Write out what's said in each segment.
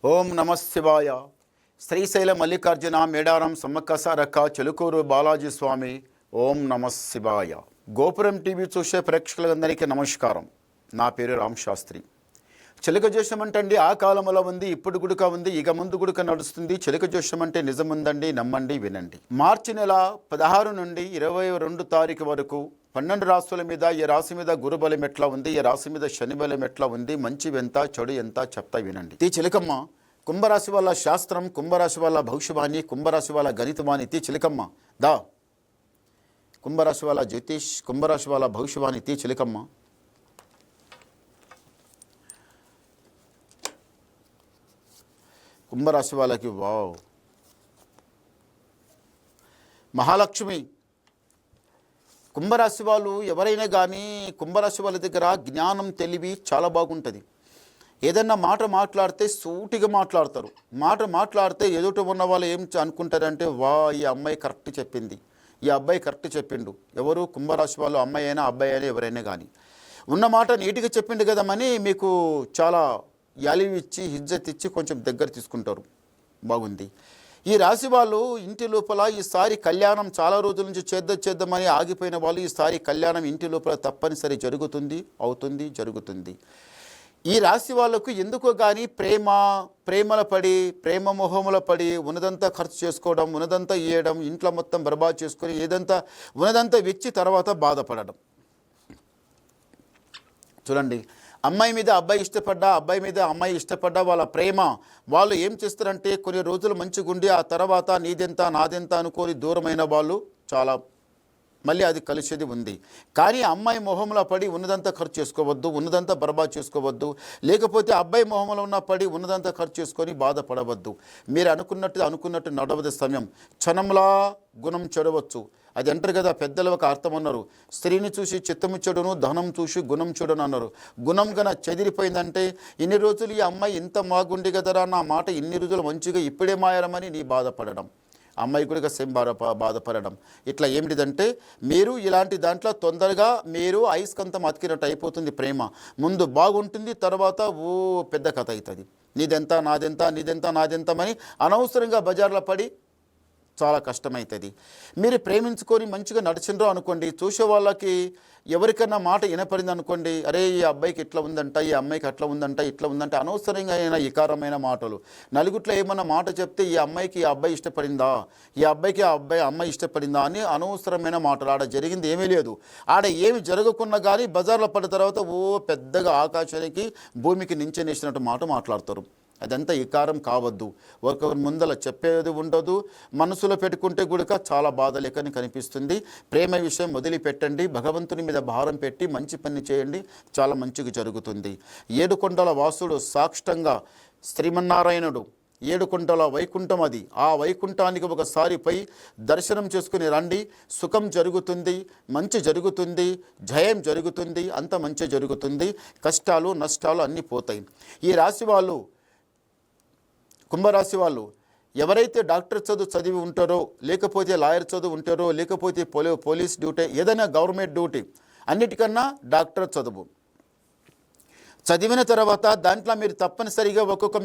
ఓం నమ శివాయ. శ్రీశైల మల్లికార్జున మేడారం సమ్మక్కసారక్క చెలుకూరు బాలాజీ స్వామి. ఓం నమ శివాయ. గోపురం టీవీ చూసే ప్రేక్షకులందరికీ నమస్కారం. నా పేరు రామ్ శాస్త్రి. చిలక జోషం అంటే ఆ కాలంలో ఉంది, ఇప్పుడు గుడుక ఉంది, ఇక ముందు గుడుక నడుస్తుంది. చిలక జోషం అంటే నిజముందండి, నమ్మండి, వినండి. మార్చి నెల 16 నుండి 22 తారీఖు వరకు 12 రాశుల మీద ఈ రాశి మీద గురుబలం ఎట్లా ఉంది, ఈ రాశి మీద శని బలం ఎట్లా ఉంది, మంచి ఎంత చెడు ఎంత చెప్తా వినండి. ఈ చిలకమ్మ కుంభరాశి వాళ్ళ శాస్త్రం, కుంభరాశి వాళ్ళ భవిష్యవాణి, కుంభరాశి వాళ్ళ గణితవాణి. తీ చిలకమ్మ దా. కుంభరాశి వాళ్ళ జ్యోతిష్, కుంభరాశి వాళ్ళ భవిష్యవాణి. తీ చిలకమ్మ. కుంభరాశి వాళ్ళకి వావ్ మహాలక్ష్మి. కుంభరాశి వాళ్ళు ఎవరైనా కానీ కుంభరాశి వాళ్ళ దగ్గర జ్ఞానం, తెలివి చాలా బాగుంటుంది. ఏదన్నా మాట మాట్లాడితే సూటిగా మాట్లాడతారు. మాట్లాడితే ఎదుట ఉన్న వాళ్ళు ఏం అనుకుంటారంటే, వా ఈ అమ్మాయి కరెక్ట్ చెప్పింది, ఈ అబ్బాయి కరెక్ట్ చెప్పిండు. ఎవరు కుంభరాశి వాళ్ళు, అమ్మాయి అయినా అబ్బాయి అయినా ఎవరైనా కానీ ఉన్న మాట నీట్గా చెప్పిండు కదమని మీకు చాలా యాలివ్ ఇచ్చి ఇజ్జత్ ఇచ్చి కొంచెం దగ్గర తీసుకుంటారు. బాగుంది. ఈ రాశి వాళ్ళు ఇంటి లోపల ఈసారి కళ్యాణం చాలా రోజుల నుంచి చేద్దామని ఆగిపోయిన వాళ్ళు ఈసారి కళ్యాణం ఇంటి లోపల తప్పనిసరి జరుగుతుంది, అవుతుంది, జరుగుతుంది. ఈ రాశి వాళ్ళకు ఎందుకో కానీ ప్రేమల పడి, ప్రేమ మొహముల పడి ఉన్నదంతా ఖర్చు చేసుకోవడం, ఉన్నదంతా ఇవ్వడం, ఇంట్లో మొత్తం బర్బాద్ చేసుకొని ఏదంతా ఉన్నదంతా వెచ్చి తర్వాత బాధపడడం. చూడండి, అమ్మాయి మీద అబ్బాయి ఇష్టపడ్డా, అబ్బాయి మీద అమ్మాయి ఇష్టపడ్డా వాళ్ళ ప్రేమ వాళ్ళు ఏం చేస్తారంటే కొన్ని రోజులు మంచిగుండి ఆ తర్వాత నీదెంత నాదెంత అనుకొని దూరమైన వాళ్ళు చాలా మళ్ళీ అది కలిసేది ఉంది. కానీ అమ్మాయి మొహంలో పడి ఉన్నదంతా ఖర్చు చేసుకోవద్దు, ఉన్నదంతా బర్బాద్ చేసుకోవద్దు. లేకపోతే అబ్బాయి మొహంలో ఉన్న పడి ఉన్నదంతా ఖర్చు చేసుకొని బాధపడవద్దు. మీరు అనుకున్నట్టు నడవదు సమయం. క్షణంలా గుణం చెడవచ్చు. అది అంటారు కదా పెద్దలు, ఒక అర్థం అన్నారు, స్త్రీని చూసి చిత్తము చెడును, ధనం చూసి గుణం చెడును అన్నారు. గుణం గన చెదిరిపోయిందంటే ఇన్ని రోజులు ఈ అమ్మాయి ఇంత మాగుండి కదరా, నా మాట ఇన్ని రోజులు మంచిగా ఇప్పుడే మాయరమని నీ బాధపడడం, అమ్మాయి కూడా సేమ్ బాధపడడం. ఇట్లా ఏమిటిదంటే మీరు ఇలాంటి దాంట్లో తొందరగా మీరు ఐస్కంతం అతికినట్టు అయిపోతుంది. ప్రేమ ముందు బాగుంటుంది, తర్వాత ఓ పెద్ద కథ అవుతుంది. నీదెంత నాదెంత, నీదెంత నాదెంత అని అనవసరంగా బజార్లో పడి చాలా కష్టమవుతుంది. మీరు ప్రేమించుకొని మంచిగా నడిచిండ్రో అనుకోండి, చూసే వాళ్ళకి ఎవరికన్నా మాట వినపడింది అనుకోండి, అరే ఈ అబ్బాయికి ఇట్లా ఉందంట, ఈ అమ్మాయికి అట్లా ఉందంట, ఇట్లా ఉందంటే అనవసరంగా అయినా ఇకారమైన మాటలు. నలుగుట్లో ఏమన్నా మాట చెప్తే ఈ అమ్మాయికి ఈ అబ్బాయి ఇష్టపడిందా, ఈ అబ్బాయికి ఆ అమ్మాయి ఇష్టపడిందా అని అనవసరమైన మాటలు. ఆడ జరిగింది ఏమీ లేదు. ఆడ ఏమి జరగకున్నా కానీ బజార్లో పడిన తర్వాత ఓ పెద్దగా ఆకాశానికి భూమికి నించెనేసినట్టు మాట మాట్లాడతారు. అదంతా ఇకారం కావద్దు. ఒకరి ముందల చెప్పేది ఉండదు, మనసులో పెట్టుకుంటే కూడా చాలా బాధ లెక్కని కనిపిస్తుంది. ప్రేమ విషయం వదిలిపెట్టండి, భగవంతుని మీద భారం పెట్టి మంచి పని చేయండి, చాలా మంచిగా జరుగుతుంది. 7 కొండల వాసుడు సాక్షాత్తంగా శ్రీమన్నారాయణుడు, 7 కొండల వైకుంఠం అది. ఆ వైకుంఠానికి ఒకసారి పోయి దర్శనం చేసుకుని రండి, సుఖం జరుగుతుంది, మంచి జరుగుతుంది, జయం జరుగుతుంది, అంత మంచి జరుగుతుంది. కష్టాలు నష్టాలు అన్నీ పోతాయి. ఈ రాశి వాళ్ళు, కుంభరాశి వాళ్ళు ఎవరైతే డాక్టర్ చదివి ఉంటారో, లేకపోతే లాయర్ చదువు ఉంటారో, లేకపోతే పోలీస్ డ్యూటీ, ఏదైనా గవర్నమెంట్ డ్యూటీ, అన్నిటికన్నా డాక్టర్ చదువు చదివిన తర్వాత దాంట్లో మీరు తప్పనిసరిగా ఒక్కొక్క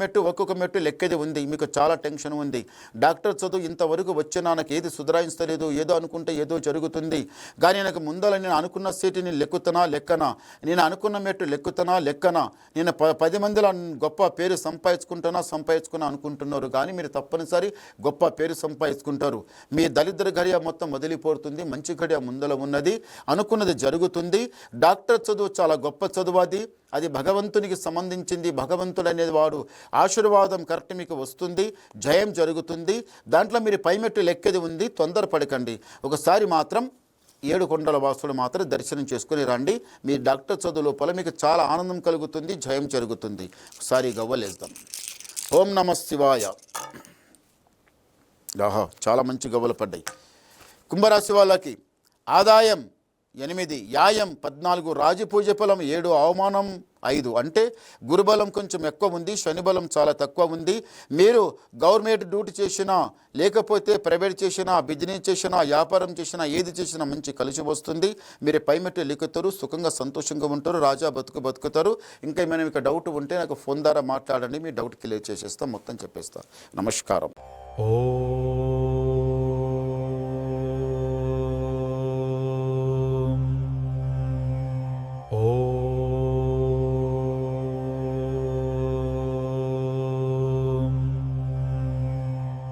మెట్టు లెక్కది ఉంది. మీకు చాలా టెన్షన్ ఉంది. డాక్టర్ చదువు ఇంతవరకు వచ్చినా నాకు ఏది సుధరాయిస్తలేదు, ఏదో అనుకుంటే ఏదో జరుగుతుంది, కానీ నాకు ముందర నేను అనుకున్న సీటు నేను లెక్కనా, నేను అనుకున్న మెట్టు లెక్కనా, నేను 10 మందిలో గొప్ప పేరు సంపాదించుకున్నా అనుకుంటున్నారు. కానీ మీరు తప్పనిసరి గొప్ప పేరు సంపాదించుకుంటారు. మీ దరిద్ర గడియ మొత్తం వదిలిపోతుంది, మంచి గడియ ముందర ఉన్నది, అనుకున్నది జరుగుతుంది. డాక్టర్ చదువు చాలా గొప్ప చదువు. అది భగవంతునికి సంబంధించింది. భగవంతుడు అనేది వాడు ఆశీర్వాదం కరెక్ట్ మీకు వస్తుంది, జయం జరుగుతుంది. దాంట్లో మీరు పైమెట్టు లెక్కది ఉంది, తొందరపడకండి. ఒకసారి మాత్రం 7 కొండల వాసులు మాత్రం దర్శనం చేసుకుని రండి. మీ డాక్టర్ చదువు లోపల మీకు చాలా ఆనందం కలుగుతుంది, జయం జరుగుతుంది. ఒకసారి గవ్వలేద్దాం. ఓం నమ శివాయ. చాలా మంచి గవ్వలు పడ్డాయి. కుంభరాశి వాళ్ళకి ఆదాయం 8 యాయం 14 రాజపూజ ఫలం 7 అవమానం 5 అంటే గురుబలం కొంచెం ఎక్కువ ఉంది, శనిబలం చాలా తక్కువ ఉంది. మీరు గవర్నమెంట్ డ్యూటీ చేసినా లేకపోతే ప్రైవేట్ చేసినా బిజినెస్ చేసినా వ్యాపారం చేసినా ఏది చేసినా మంచి కలిసి వస్తుంది. మీరు పైమెట్టు లిక్కుతారు, సుఖంగా సంతోషంగా ఉంటారు, రాజా బతుకుతారు. ఇంకా ఏమైనా మీకు డౌట్ ఉంటే నాకు ఫోన్ ద్వారా మాట్లాడండి, మీ డౌట్ క్లియర్ చేసేస్తాం, మొత్తం చెప్పేస్తాం. నమస్కారం. ఓ